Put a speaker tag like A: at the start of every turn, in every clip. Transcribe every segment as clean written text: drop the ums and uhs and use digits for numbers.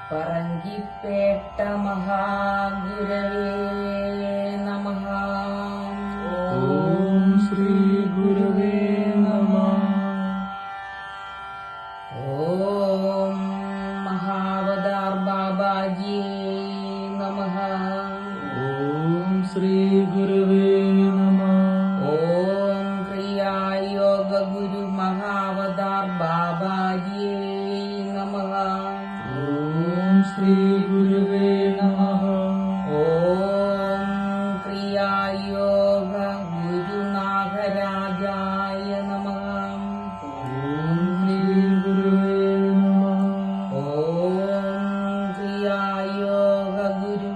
A: പറങ്കിപ്പേട്ട മഹാഗുരവേ നമഃ.
B: ഓം ശ്രീ ഗുരവേ നമഃ.
A: ഓം മഹാവതാർ ബാബാജി നമഃ.
B: ഓം ശ്രീ ഗുരവേ നമഃ.
A: ഓം ക്രിയായോഗ ഗുരു മഹാവതാർ ബാബാജി നമഃ.
B: ഓം ശ്രീ ഗുരവേ നമഃ.
A: ഓം ക്രിയായോഗ ഗുരുനാഗരാജായ നമഃ.
B: ഓം ശ്രീ ഗുരവേ നമഃ.
A: ഓം ക്രിയായോഗ ഗുരു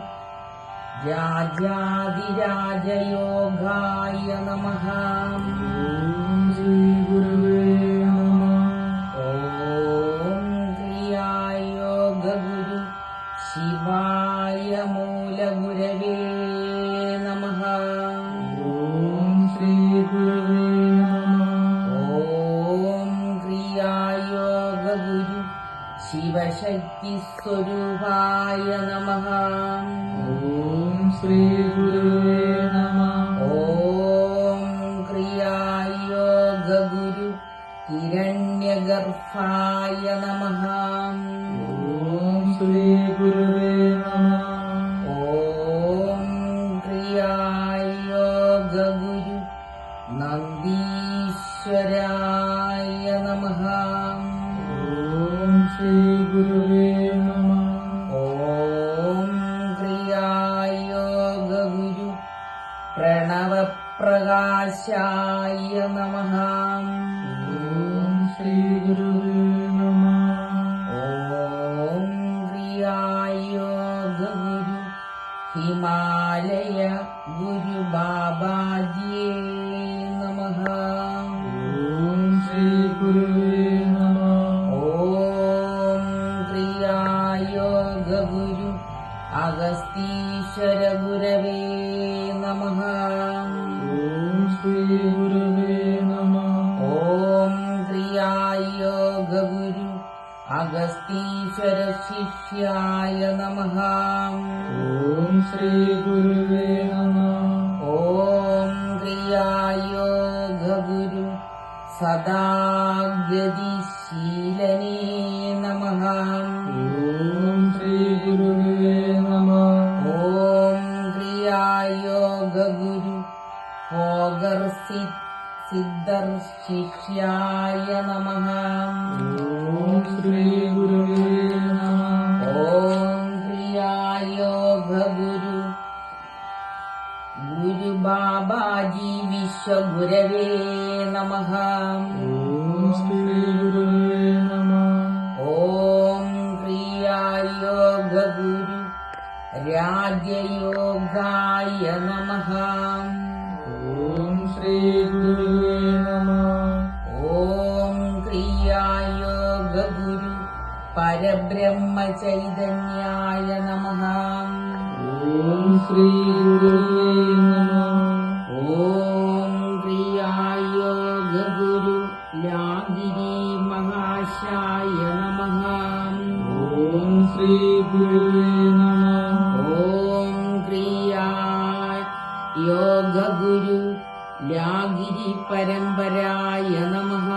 A: രാജാതിരാജയോഗായ നമഃ.
B: ഓം ശ്രീ ഗുരവേ നമഃ.
A: ഓം ക്രിയായോഗ ഗുരു ശിവായ മൂലഗുരവേ നമഃ.
B: ഓം ശ്രീ ഗുരവേ നമഃ.
A: ഓം ക്രിയായോഗ ഗുരു ശിവശക്തി സ്വരൂപായ നമഃ.
B: ഓം ശ്രീ ഗുരവേ നമഃ.
A: ഓം ക്രിയായോഗ ഗുരു ഹിരണ്യഗർഭായ നമഃ.
B: ഓം ശ്രീ ഗുരവേ നമഃ.
A: ഓം ക്രിയായോഗ ഗുരു നന്ദീശ്വരായ നമഃ.
B: ഓം ശ്രീ ഗുരവേ നമഃ.
A: ഓം ക്രിയായോഗ ഗുരു പ്രണവപ്രകാശായ നമഃ.
B: ഓം ശ്രീ ഗുരവേ നമഃ.
A: ഓം ക്രിയായോഗ ഗുരു ഹിമാലയ ഗുരു ബാബാജി നമഃ.
B: ഓം ശ്രീ ഗുരവേ നമഃ.
A: ഓം ക്രിയായോഗ ഗുരു അഗസ്തീശ്വര ഗുരവേ നമഃ.
B: ഓം ശ്രീ ഗുരവേ നമഃ.
A: ഓം ക്രിയായോഗ ഗുരു അഗസ്തീശ്വര ശിഷ്യായ നമഃ.
B: ഓം ശ്രീ ഗുരവേ നമഃ.
A: ഓം ക്രിയായോഗ ഗുരു സദാഗതിശീലനേ നമഃ.
B: ഓം ശ്രീ ഗുരവേ നമഃ.
A: ഓം ക്രിയായോഗ ഗുരു സിദ്ധർ ശിഷ്യായ നമഃ.
B: ഓം ശ്രീ ഗുരവേ നമഃ.
A: ഓം ക്രിയായോഗ ഗുരു ഗുരു ബാബാജി വിശ്വഗുരവേ നമഃ.
B: ഓം ശ്രീ ഗുരവേ നമഃ.
A: ഓം ക്രിയായോഗ ഗുരു രാജയോഗായ നമഃ.
B: ഓം ശ്രീ ഗുരവേ നമഃ.
A: ഓം ക്രിയായോഗ ഗുരു പരബ്രഹ്മ ചൈതന്യായ നമഃ.
B: ഓം ശ്രീ ഗുരവേ നമഃ.
A: ഓം ക്രിയായോഗ ഗുരു ലാഗിരി മഹാശായ നമഃ.
B: ഓം ശ്രീ ഗുരവേ നമഃ.
A: ഓം ക്രിയായോഗ ഗുരു ലാഗിരി പരമ്പരായ നമഃ.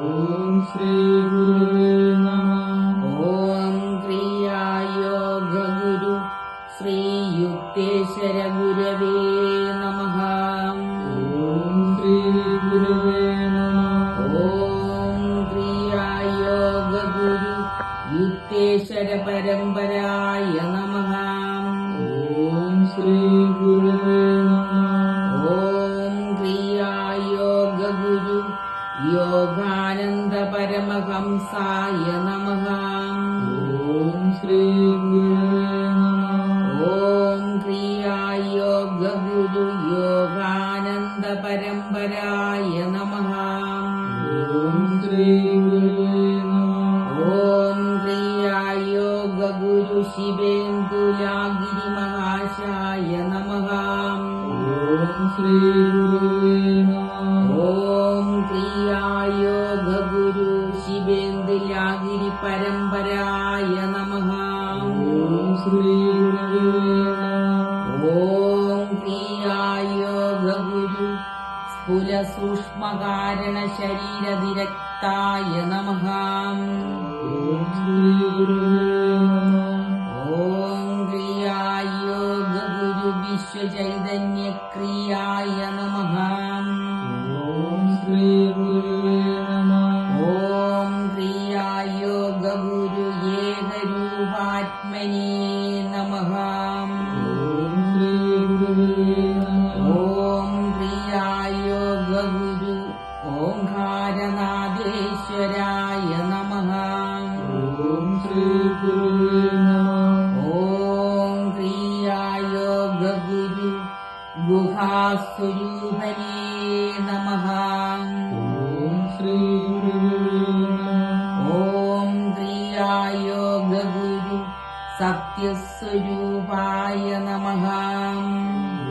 B: ഓം ശ്രീ ഗുരവേ നമഃ.
A: ഓം ക്രിയായോഗ ഗുരു ശ്രീയുക്തേശ്വര ഗുരവേ നമഃ.
B: ഓം ശ്രീ ഗുരവേ നമഃ.
A: ഓം ക്രിയായോഗ ഗുരു യുക്തേശ്വര പരമ്പരായ നമഃ.
B: ഓം ശ്രീ ഗുരവേ നമഃ.
A: ഓം ക്രിയായോഗ ഗുരു യോഗാനന്ദ പരമഹംസായ നമഃ.
B: ഓം ശ്രീ ഗുരവേ നമഃ.
A: ഓം ക്രിയായോഗ ഗുരു യോഗാനന്ദ പരമ്പരായ നമഃ.
B: ഓം ശ്രീ ഗുരവേ നമഃ.
A: ഓം ക്രിയായോഗ ഗുരു ശിവേന്ദുലാഗിരി മഹാശായ നമഃ.
B: ഓം ശ്രീ ഗുരവേ നമഃ.
A: ഓം ക്രിയായോഗ ഗുരു ശിവേന്ദുലാഗിരി പരമ്പരായ നമഃ.
B: ഓം ശ്രീ ഗുരുവേ നമഃ.
A: ഓം ക്രിയായോഗ ഗുരു സ്ഥൂല സൂക്ഷ്മകാരണ ശരീരവിരക്തായ നമഃ.
B: ഓം ശ്രീ ഗുരുവേ നമഃ.
A: ഓം ക്രിയായോഗ ഗുരു വിശ്വചൈതന്യക്രിയായ നമഃ.
B: ഓം ശ്രീ ഗുരുവേ നമഃ.
A: ഓം ക്രിയായോഗ ഗുരു ഏകരൂപാത്മനേ നമഃ.
B: ഓം ശ്രീ ഗുരുവേ നമഃ.
A: ഓം ക്രിയായോഗ ഗുരു ഓംകാരനാഥേശ്വരായ നമഃ.
B: ഓം ശ്രീ ഗുരുവേ നമഃ.
A: ഓം ക്രിയായോഗ ഗുരു ഗുഹാസ്വരൂപനേ നമഃ.
B: ഓം ശ്രീ ഗുരുവേ നമഃ.
A: ഓം ക്രിയായോഗ ഗുരു സത്യസ്വരൂപായ നമഃ.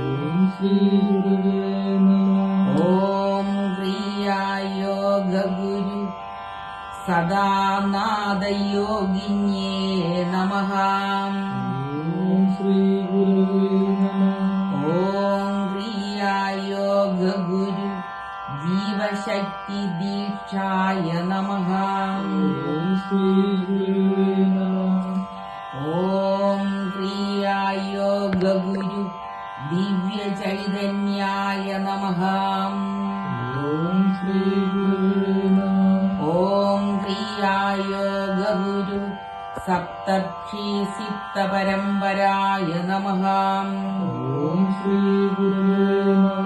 B: ഓം ശ്രീ ഗുരുവേ നമഃ.
A: ഓം ക്രിയായോഗ ഗുരു സദാനാദയോഗിന്യേ നമഃ.
B: ഓം ശ്രീ ഗുരുവേ നമഃ.
A: ഓം ക്രിയായോഗ ഗുരു ജീവശക്തി ദീക്ഷായ നമഃ.
B: ഓം ശ്രീ ഗുരുവേ നമഃ.
A: ഓം ക്രിയായോഗ ഗുരു ദിവ്യചൈതന്യായ നമഃ.
B: ഓം ശ്രീ ഗുരുവേ നമഃ.
A: ഓം ക്രിയായോഗ ഗുരു സപ്തർഷി സിദ്ധപരമ്പരായ നമഃ.
B: ഓം ശ്രീ ഗുരുവേ നമഃ.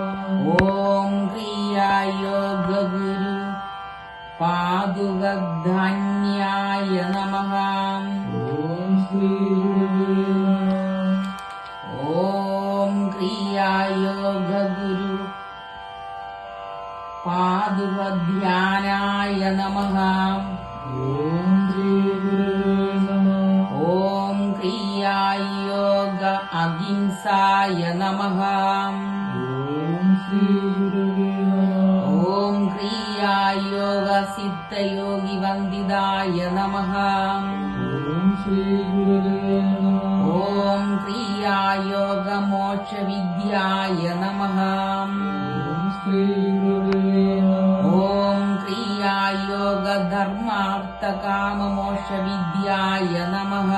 A: ഓം ക്രിയായോഗ ഗുരു പാദുകധാന്യായ നമഃ.
B: ഓം ശ്രീ ഗുരുവേ നമഃ.
A: ഓം ക്രിയായോഗ ഗുരു പാദുകധ്യാനായ നമഃ.
B: ഓം ശ്രീ ഗുരുവേ നമഃ.
A: ഓം ക്രിയായോഗ അഹിംസായ നമഃ.
B: ഓം ശ്രീ ഗുരുവേ നമഃ.
A: ഓം ക്രിയായോഗ സിദ്ധയോഗി വന്ദിതായ നമഃ.
B: ഓം ശ്രീ ഗുരുവേ നമഃ.
A: ഓം ക്രിയായോഗ മോക്ഷവിദ്യായ നമഃ.
B: ഓം ശ്രീ ഗുരുവേ നമഃ.
A: ഓം ക്രിയായോഗ ധർമാർത്ഥകാമമോക്ഷവിദ്യായ നമഃ.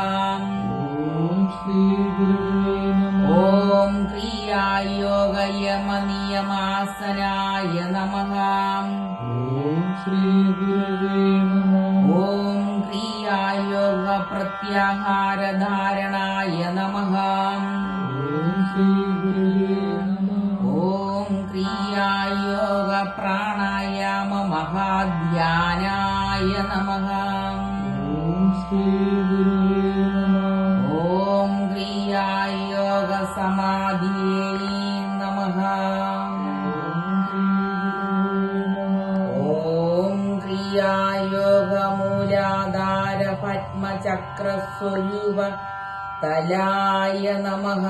B: ഓം ശ്രീ ഗുരുവേ നമഃ.
A: ഓം ക്രിയായോഗ യമനിയമാസനായ നമഃ.
B: ഓം ശ്രീ ഗുരുവേ നമഃ.
A: ഓം ക്രിയായോഗ പ്രത്യാഹാരധാരണായ നമഃ.
B: ഓം ശ്രീ ഗുരുവേ നമഃ.
A: ഓം ക്രിയായോഗ പ്രാണായാമ മഹാധ്യാനായ നമഃ.
B: ഓം ശ്രീ ഗുരുവേ നമഃ.
A: ഓം ക്രിയായോഗ സമാധിയേ നമഃ.
B: ഓം ശ്രീ ഗുരുവേ നമഃ.
A: ഓം ക്രിയായോഗ മൂലാധാര പത്മചക്രസ്വരൂപ തലായ നമഃ.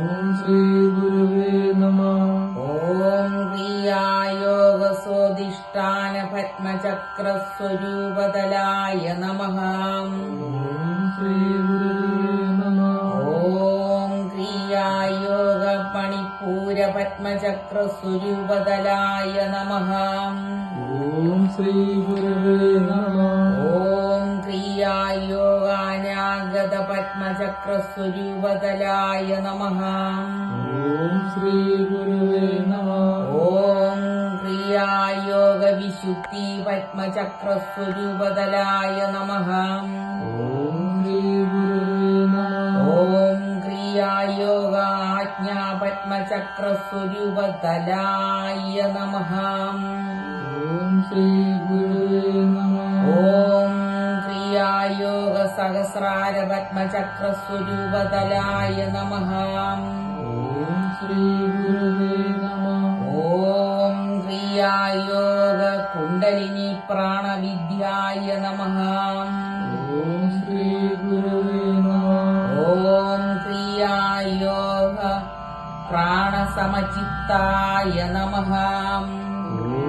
B: ഓം ശ്രീ ഗുരുവേ നമഃ.
A: ഓം ക്രിയായോഗ സ്വാധിഷ്ഠാന പത്മചക്രസ്വരൂപതലായ നമഃ.
B: ഓം ശ്രീ ഗുരുവേ നമഃ.
A: ഓം ക്രിയായോഗ പണിപ്പൂര പത്മചക്രസ്വരൂപതലായ നമഃ.
B: ഓം ശ്രീ ഗുരുവേ നമഃ.
A: ഓം ക്രിയായോഗ അനാഗത പത്മചക്രസ്വരൂപതലായ നമഃ.
B: ഓം ശ്രീ ഗുരുവേ നമഃ.
A: ഓം ക്രിയായോഗ വിശുദ്ധി പത്മചക്രസ്വരൂപതലായ നമഃ.
B: ഓം ശ്രീ ഗുരുവേ നമഃ.
A: ഓം ക്രിയായോഗ ആജ്ഞാ പത്മചക്രസ്വരൂപതലായ നമഃ.
B: ഓം ശ്രീ ഗുരുവേ നമഃ.
A: ഓം ക്രിയായോഗ സഹസ്രാര പത്മചക്രസ്വരൂപതലായ നമഃ.
B: ഓം ശ്രീ ഗുരുവേ നമഃ.
A: ഓം ക്രിയായോഗ കുണ്ടലിനി പ്രാണവിദ്യായ നമഃ.
B: ഓം ശ്രീ ഗുരുവേ നമഃ.
A: ഓം ക്രിയായോഗ പ്രാണസമചിത്തായ നമഃ.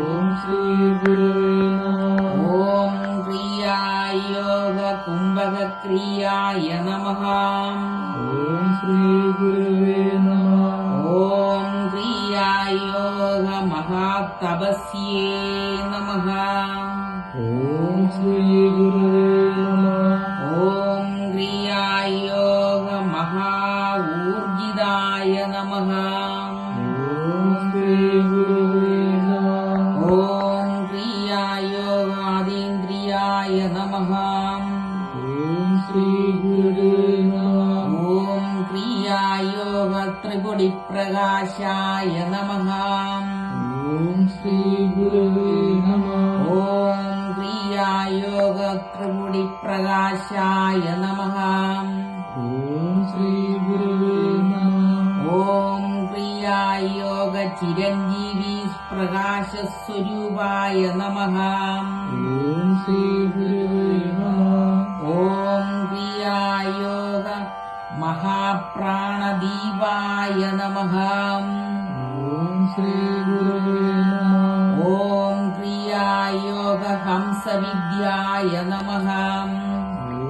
B: ഓം ശ്രീ ഗുരുവേ നമഃ.
A: ഓം ക്രിയായ യോഗ കുംഭകക്രിയായ നമഃ.
B: ഓം ശ്രീ ഗുരുവേ നമഃ.
A: ഓം ക്രിയായ യോഗ മഹാതപസ്യേ നമഃ.
B: ഓം ശ്രീ ഗുരുവേ നമഃ.
A: ഓം ക്രിയായ യോഗ മഹാഊർജിതായ നമഃ.
B: ഓം ശ്രീ ഗുരുവേ നമഃ.
A: ഓം ക്രിയായ യോഗാതീന്ദ്രിയായ നമഃ.
B: ഓം ശ്രീ ഗുരുവേ നമഃ.
A: ഓം ക്രിയായ യോഗ ത്രിപുടിപ്രകാശായ നമഃ.
B: ഓം ശ്രീ ഗുരുവേ നമഃ.
A: ഓം ക്രിയായ യോഗ ത്രിപുടിപ്രകാശായ നമഃ.
B: ഓം ശ്രീ ഗുരുവേ നമഃ.
A: ഓം ക്രിയായ യോഗ ചിരഞ്ജീവി പ്രകാശസ്വരൂപായ നമഃ.
B: ഓം ശ്രീ ഗുരുവേ നമഃ.
A: ഓം ക്രിയായ യോഗ മഹാപ്രാണദീപായ നമഃ.
B: ഓം ശ്രീ ഗുരുവേ നമഃ.
A: ഓം ക്രിയായ യോഗ ഹംസവിദ്യായ നമഃ.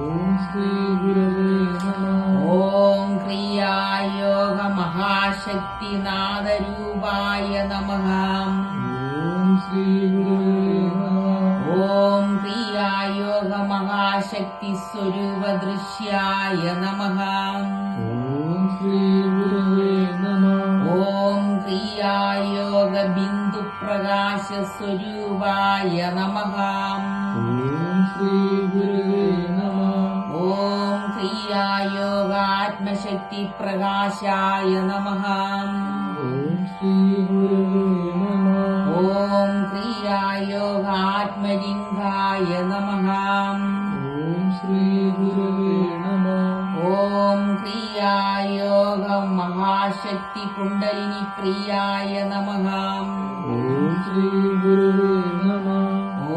B: ഓം ശ്രീ ഗുരുവേ നമഃ.
A: ഓം ക്രിയായ യോഗ മഹാശക്തിനാദരൂപായ നമഃ.
B: ഓം ശ്രീ ഗുരുവേ നമഃ.
A: ഓം ക്രിയായ യോഗ മഹാശക്തി സ്വരൂപദൃശ്യായ നമഃ.
B: ഓം ശ്രീ ഗുരുവേ നമഃ.
A: ഓം ക്രിയായ യോഗ ബിന്ദു പ്രകാശ സ്വരൂപായ നമഃ.
B: ഓം ശ്രീ ഗുരുവേ നമഃ.
A: ഓം ക്രിയായ യോഗ ആത്മശക്തി പ്രകാശായ നമഃ.
B: ഓം ശ്രീ ഗുരുവേ നമഃ.
A: ഓം ക്രിയായ യോഗ ആത്മലിംഗായ നമഃ.
B: ഓം ശ്രീ ഗുരുവേ നമഃ.
A: ഓം ക്രിയായ യോഗ മഹാശക്തി കുണ്ടലിനി പ്രിയായ നമഃ.
B: ഓം ശ്രീ ഗുരുവേ നമഃ.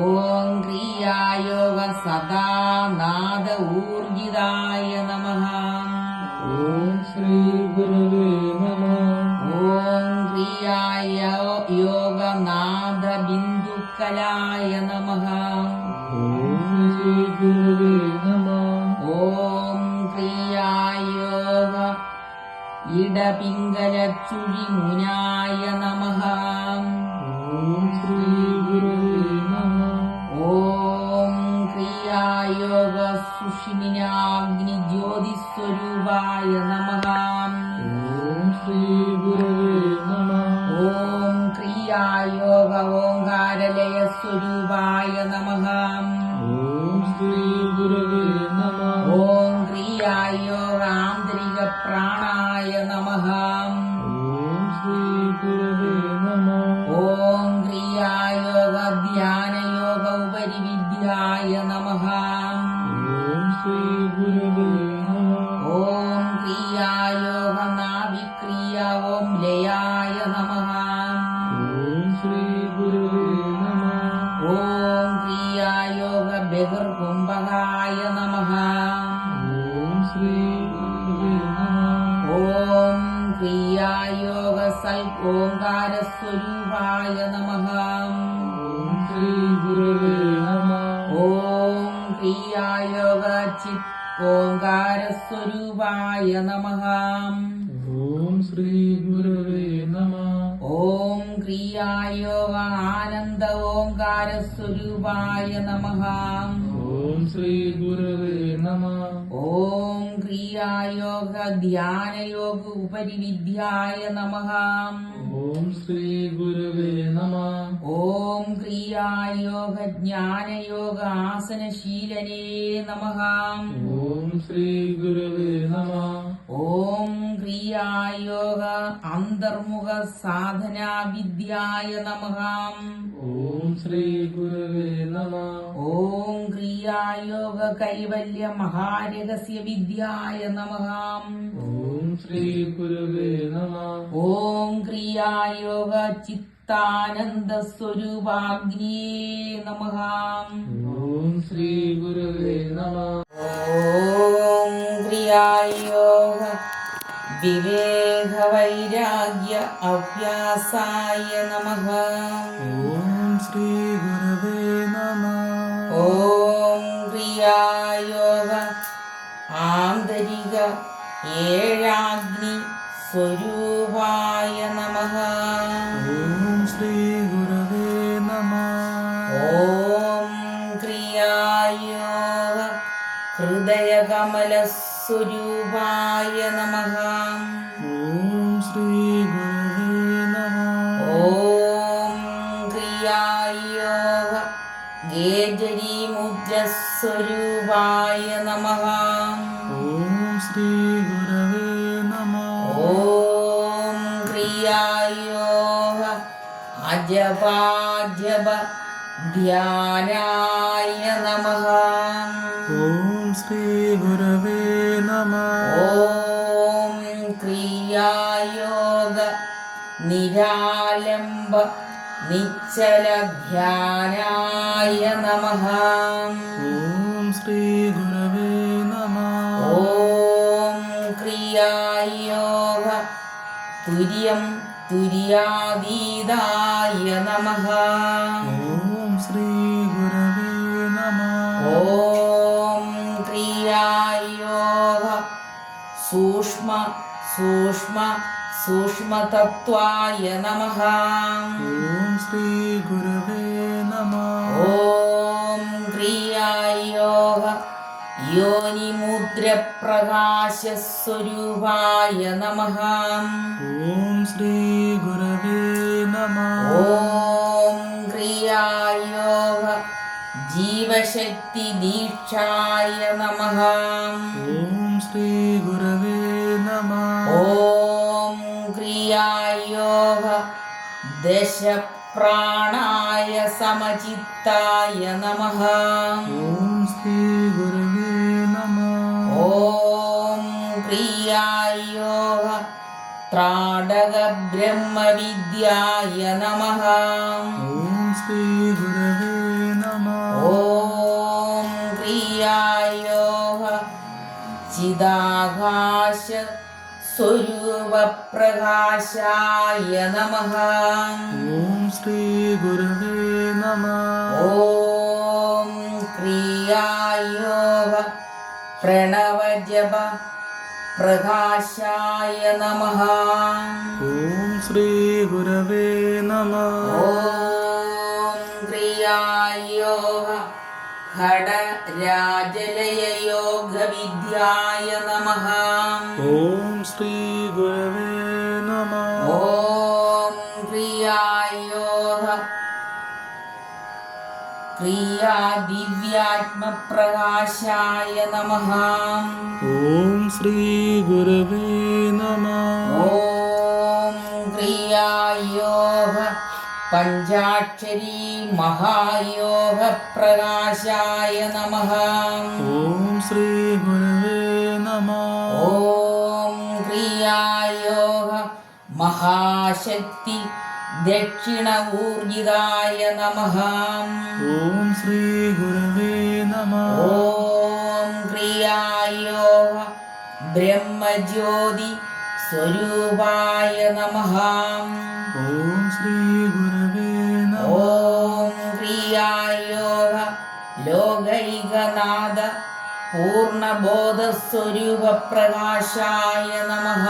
A: ഓം ക്രിയായ യോഗ സദാനാദ ഊർജിതായ നമഃ.
B: ഓം ശ്രീ ഗുരുവേ നമഃ.
A: ഓം ക്രിയായ യോഗ നാദ ബിന്ദുക്കലായ നമഃ.
B: ഓം ശ്രീ ഗുരുവേ നമഃ.
A: ഓം ക്രിയായ യോഗ ഇടപിംഗലച്ചുഴി മുനായ നമഃ.
B: ഓം ശ്രീ ഗുരുവേ നമഃ.
A: ഓം ക്രിയായ യോഗ സുഷിമിനാഗ്നി ജ്യോതിസ്വരൂപായ നമഃ.
B: ഓം ശ്രീ ഗുരുവേ നമഃ.
A: ഓം ക്രിയായ യോഗ ഓംകാരലയ സ്വരൂപായ നമഃ.
B: ഓം ശ്രീ ഗുരുവേ നമഃ.
A: ഓം ക്രിയായ യോഗ ആന്തരിക പ്രാണായ നമഃ.
B: ഓം ശ്രീ ഗുരുവേ നമഃ.
A: ഓം ക്രിയായ യോഗ ധ്യാനയോഗ ഉപരിവിദ്യായ നമഃ.
B: ഓം ശ്രീ ഗുരുവേ നമഃ.
A: ഓം ക്രിയായ യോഗ നാവിക്രിയ ഓം ലയായ നമഃ.
B: ഓം ശ്രീ ഗുരുവേ നമഃ.
A: ഓം ക്രിയായ യോഗ ബഹിർകുംഭകായ നമഃ.
B: ഓം ശ്രീ ഗുരുവേ നമഃ.
A: ഓം ക്രിയായ യോഗ സൽ ഓംകാരസ്വരൂപായ നമഃ.
B: ഓം ശ്രീ ഗുരുവേ നമഃ.
A: ഓം ക്രിയായ യോഗ ചിത് ഓംകാരസ്വരൂപായ നമഃ.
B: ഓം ശ്രീ ഗുരുവേ നമഃ.
A: ഓം ക്രിയായ യോഗ ആനന്ദ ഓംകാരസ്വരൂപായ നമഃ.
B: ഓം ശ്രീ ഗുരുവേ നമഃ.
A: ഓം ക്രിയായ യോഗ ധ്യാനയോഗ ഉപരിവിദ്യായ നമഃ.
B: ഓം ശ്രീ ഗുരുവേ നമഃ.
A: ഓം ക്രിയായ യോഗ ജ്ഞാനയോഗ ആസനശീലനേ നമഃ.
B: ഓം ശ്രീ ഗുരുവേ നമഃ.
A: ഓം ക്രിയായ യോഗ അന്തർമുഖ സാധനാ വിദ്യായ നമഃ.
B: ഓം ശ്രീ ഗുരുവേ നമഃ.
A: ഓം ക്രിയായ യോഗ കൈവല്യ മഹാരഹസ്യ വിദ്യായ നമഃ.
B: ഓം ശ്രീ ഗുരുവേ നമഃ.
A: ഓം ക്രിയായ യോഗ ചിത്താനന്ദ സ്വരൂപാഗ്നിയേ നമഃ.
B: ഓം ശ്രീ ഗുരുവേ നമഃ.
A: ഓം ക്രിയായ യോഗ വിവേക വൈരാഗ്യ അഭ്യാസായ നമഃ.
B: ഓം ശ്രീ ഗുരവേ നമഃ.
A: ഓം ക്രിയായോഗ ആന്തരിക ഏഴാഗ്നി സ്വരൂപായ നമഃ.
B: ഓം ശ്രീ ഗുരവേ നമഃ.
A: ഓം ക്രിയായോഗ ഹൃദയകമലസ്വരൂപായ നമഃ.
B: ഓം ശ്രീ ഗുരവേ നമഃ.
A: ഓം ക്രിയായോഗ ഗേജരീമുദ്രസ്വരൂപായ നമഃ.
B: ഓം ശ്രീ ഗുരവേ നമഃ.
A: ഓം ക്രിയായോഗ അജപാജപ ധ്യാനായ നമഃ.
B: ഓം ശ്രീ ഗുരവേ നമഃ.
A: ഓം ക്രിയായോഗ നിരാലംബ നിശ്ചല ധ്യാനായ നമഃ.
B: ഓം ശ്രീ ഗുരവേ നമഃ.
A: ഓം ക്രിയായോഗ തുര്യം തുര്യാതീതായ നമഃ.
B: ഓം ശ്രീ ഗുരവേ നമഃ.
A: ഓം ക്രിയായോഗ സൂക്ഷ്മ സൂക്ഷ്മ സൂക്ഷ്മതത്വായ നമഃ.
B: ഓം ശ്രീ ഗുരവേ നമഃ.
A: ഓം ക്രിയായോഗ യോനിമുദ്രപ്രകാശസ്വരൂപായ നമഃ.
B: ഓം ശ്രീ ഗുരവേ നമഃ.
A: ഓം ക്രിയായോഗ ജീവശക്തി ദീക്ഷായ നമഃ.
B: ഓം ശ്രീ ഗുരവേ നമഃ.
A: ഓം ക്രിയായോഗ ദശപ്രാണായ സമചിത്തായ നമഃ.
B: ഓം ശ്രീ ഗുരവേ നമഃ.
A: ഓം ക്രിയായോഗ ത്രാടക ബ്രഹ്മവിദ്യായ നമഃ.
B: ഓം ശ്രീ ഗുരവേ നമഃ.
A: ഓം ക്രിയായോഗ ചിദാകാശ സ്വരൂപപ്രകാശായ നമഃ.
B: ഓം ശ്രീ ഗുരവേ നമഃ.
A: ഓം ക്രിയായോഗ പ്രണവജപ പ്രകാശായ നമഃ.
B: ഓം ശ്രീ ഗുരവേ നമഃ.
A: ഓം ക്രിയായോഗ ഘടരാജലയയോഗവിദ്യായ നമഃ.
B: ഓം ശ്രീ ഗുരവേ നമഃ.
A: ഓം ക്രിയായോഗ ക്രിയാദിവ്യാത്മപ്രകാശായ നമഃ.
B: ഓം ശ്രീ ഗുരവേ നമഃ.
A: ഓം ക്രിയായോഗ പഞ്ചാക്ഷരി മഹായോഗ പ്രകാശായ നമഃ.
B: ഓം ശ്രീ ഗുരവേ നമഃ.
A: ഓം ക്രിയായോഗ മഹാശക്തി ദക്ഷിണ ഊർജിതായ നമഃ.
B: ഓം ശ്രീ ഗുരവേ നമഃ.
A: ഓം ക്രിയായോഗ ബ്രഹ്മജ്യോതി സ്വരൂപായ നമഃ.
B: ഓം ശ്രീ ഗുരവേ നമഃ.
A: ഓം ക്രിയായോഗ ലോകൈകനാഥ പൂർണ്ണബോധസ്വരൂപപ്രകാശായ നമഃ.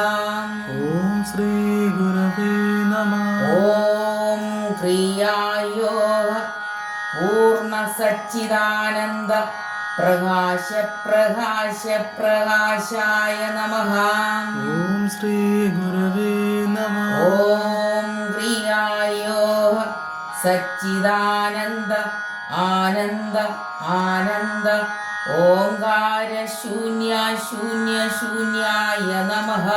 B: ഓം ശ്രീ ഗുരവേ നമഃ.
A: ഓം ക്രിയായോഗ പൂർണ്ണ സച്ചിദാനന്ദ പ്രകാശ പ്രകാശ പ്രകാശായ നമഃ.
B: ഓം ശ്രീ ഗുരവേ നമഃ.
A: ഓം ക്രിയായോഗ സച്ചിദാനന്ദ ആനന്ദ ആനന്ദ ഓംകാര ശൂന്യ ശൂന്യ ശൂന്യായ നമഃ.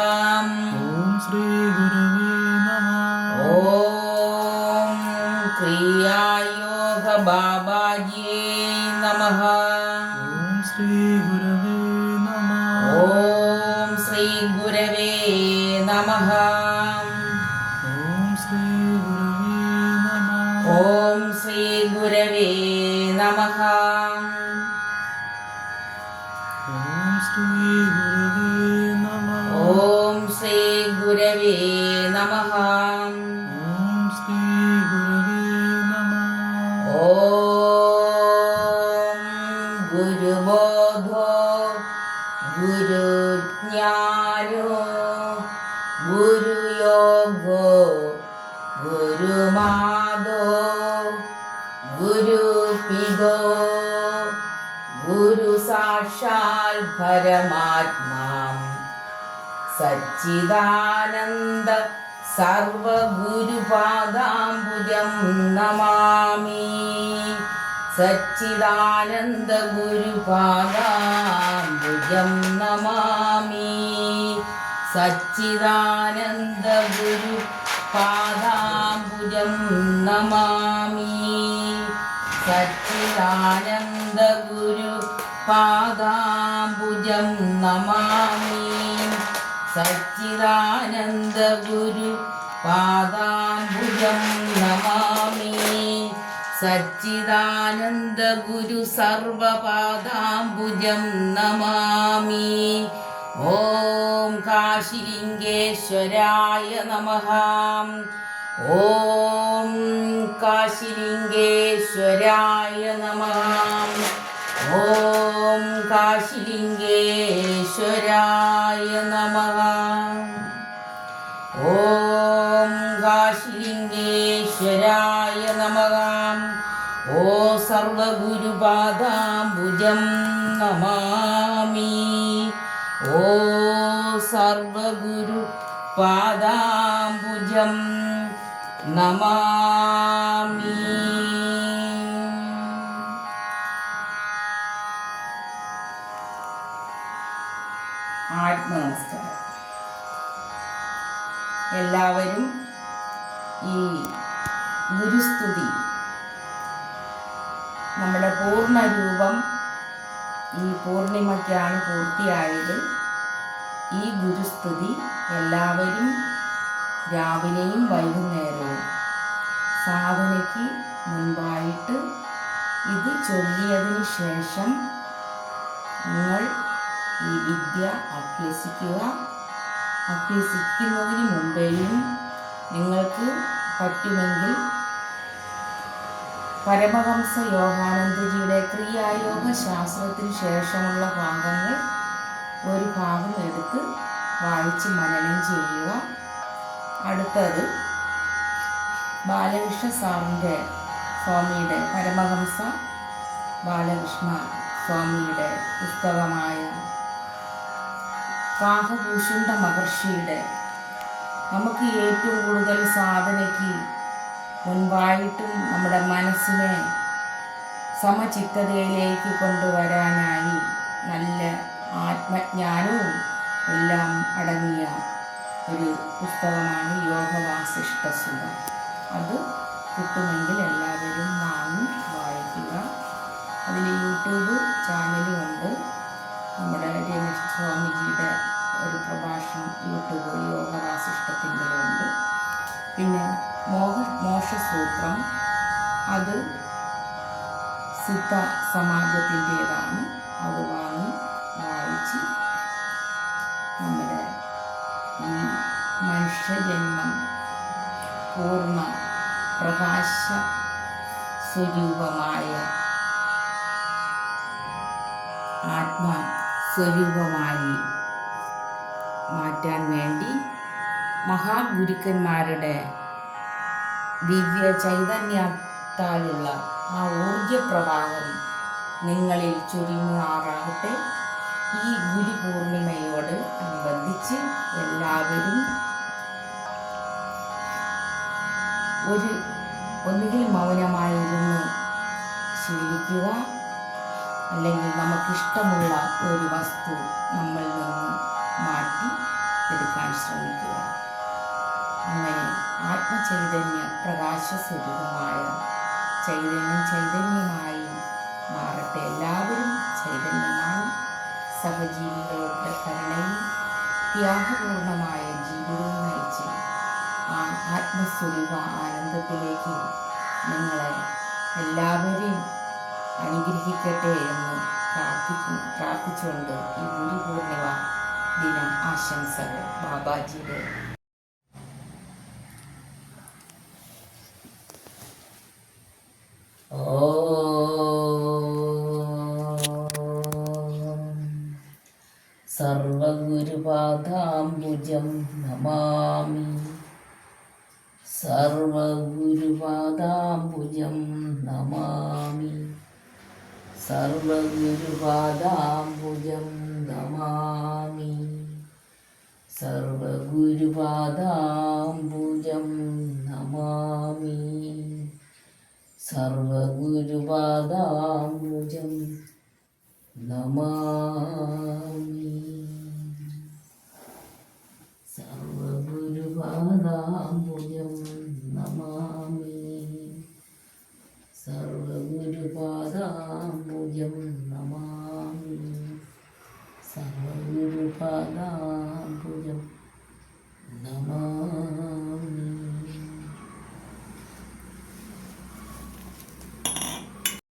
B: ഓം ശ്രീ ഗുരവേ നമഃ.
A: ഓം ക്രിയായോഗ ബാബാജിയേ നമഃ.
B: ഓം ശ്രീ ഗുരവേ നമഃ.
A: ഓം ശ്രീ ഗുരവേ നമഃ.
B: ഓം ശ്രീ ഗുരവേ നമഃ.
A: ഓം ശ്രീ ഗുരവേ നമഃ.
B: ഓം ശ്രീ ഗുരവേ നമഃ.
A: ഓം ശ്രീ ഗുരവേ നമഃ.
B: ഓം ശ്രീ ഗുരവേ നമഃ.
A: ഗുരുബോധോ ഗുരുജ്ഞാനോ ഗുരുയോഗോ ഗുരുമാതോ ഗുരുപിതോ ഗുരു സാക്ഷാൽ പരമാത്മാ സച്ചിദാനന്ദ സർവഗുരുപാദാംബുജം നമാമി. സച്ചിദാനന്ദ ഗുരുപാദാംബുജം നമാമി. സച്ചിദാനന്ദ ഗുരുപാദാംബുജം നമാമി. സച്ചിദാനന്ദ ഗുരുപാദാംബുജം നമാമി. സച്ചിദാനന്ദ ഗുരുപാദാംബുജം നമാമി. സച്ചിദാനന്ദ ഗുരു സർവപാദാംബുജം നമാമി. ഓം കാശിലിംഗേശ്വരായ നമഃ. ഓം കാശിലിംഗേശ്വരായ നമഃ. ഓം കാശിലിംഗേശ്വരായ നമഃ. ഓം കാശിലിംഗേശ്വരായ നമഃ. ഓ സർവഗുരുപാദാംബുജം നമാമി. ഓ സർവഗുരുപാദാംബുജം നമാമി. ആത്മനമസ്കാരം. എല്ലാവരും ഈ ഗുരുസ്തുതി നമ്മുടെ പൂർണ്ണ രൂപം ഈ പൂർണിമയ്ക്കാണ് പൂർത്തിയായത്. ഈ ഗുരുസ്തുതി എല്ലാവരും രാവിലെയും വൈകുന്നേരവും സാധനയ്ക്ക് മുൻപായിട്ട് ഇത് ചൊല്ലിയതിന് ശേഷം നിങ്ങൾ ഈ വിദ്യ അഭ്യസിക്കുക. അഭ്യസിക്കുന്നതിന് മുമ്പേയും നിങ്ങൾക്ക് പറ്റുമെങ്കിൽ പരമഹംസ യോഗാനന്ദജിയുടെ ക്രിയായോഗ ശാസ്ത്രത്തിന് ശേഷമുള്ള ഭാഗങ്ങൾ ഒരു ഭാഗം എടുത്ത് വായിച്ച് മനനം ചെയ്യുക. അടുത്തത് ബാലകൃഷ്ണ സ്വാമിയുടെ പരമഹംസ ബാലകൃഷ്ണ സ്വാമിയുടെ പുസ്തകമായ കാഹഭൂഷുണ്ട മഹർഷിയുടെ നമുക്ക് ഏറ്റവും കൂടുതൽ സാധനയ്ക്ക് മുൻപായിട്ടും നമ്മുടെ മനസ്സിനെ സമചിത്തതയിലേക്ക് കൊണ്ടുവരാനായി നല്ല ആത്മജ്ഞാനവും എല്ലാം അടങ്ങിയ ഒരു പുസ്തകമാണ് യോഗവാസിഷ്ഠസുഖം. അത് കിട്ടുമെങ്കിൽ എല്ലാവരും വാങ്ങി വായിക്കുക. അതിന് യൂട്യൂബ് ചാനലുമുണ്ട്. നമ്മുടെ രമേശ് സ്വാമിജിയുടെ ഒരു പ്രഭാഷണം യൂട്യൂബ് യോഗവാസിഷ്ഠത്തിൻ്റെതുണ്ട്. പിന്നെ മോക്ഷസൂത്രം അത് സിദ്ധ സമാജത്തിൻ്റേതാണ്. അത് വാങ്ങി വായിച്ച് നമ്മുടെ ഈ മനുഷ്യജന്മം പൂർണ്ണ പ്രകാശ സ്വരൂപമായ ആത്മസ്വരൂപമായി മാറ്റാൻ വേണ്ടി മഹാഗുരുക്കന്മാരുടെ ദിവ്യ ചൈതന്യത്താലുള്ള ആ ഊർജപ്രവാഹം നിങ്ങളിൽ ചൊരിയുമാറാകട്ടെ. ഈ ഗുരുപൂർണിമയോട് അനുബന്ധിച്ച് എല്ലാവരും ഒന്നുകിൽ മൗനമായിരുന്ന് ശീലിക്കുക, അല്ലെങ്കിൽ നമുക്കിഷ്ടമുള്ള ഒരു വസ്തു നമ്മളിൽ നിന്ന് മാറ്റി എടുക്കാൻ ശ്രമിക്കുക. അങ്ങനെ ആത്മചൈതന്യ പ്രകാശസ്വരൂപമായ ചൈതന്യമായി മാറട്ടെ. എല്ലാവരും ചൈതന്യമായി സഹജീവികളുടെ കരുണയും ത്യാഗപൂർണമായ ജീവിതവും നയിച്ച് ആ ആത്മസ്വരൂപ ആനന്ദത്തിലേക്ക് നിങ്ങളെ എല്ലാവരെയും അനുഗ്രഹിക്കട്ടെ എന്ന് പ്രാർത്ഥിച്ചുകൊണ്ട് ഈ ഗുരുപൂർണിമ ദിനം ആശംസകൾ. ബാബാജിയുടെ ഓ സർവഗുരുപാദാംബുജം നമാമി. സർവഗുരുപാദാംബുജം നമാമി. സർവഗുരുപാദാംബുജം നമാമി. സർവഗുരുപാദാംബുജം നമാമി. സർവഗുരുപാദാംബുജം നമാമി. സർവഗുരുപാദാംബുജം നമാമി. സർവഗുരുപാദാംബുജം നമാമി. സർവഗുരുപാദാംബുജം നമാമി.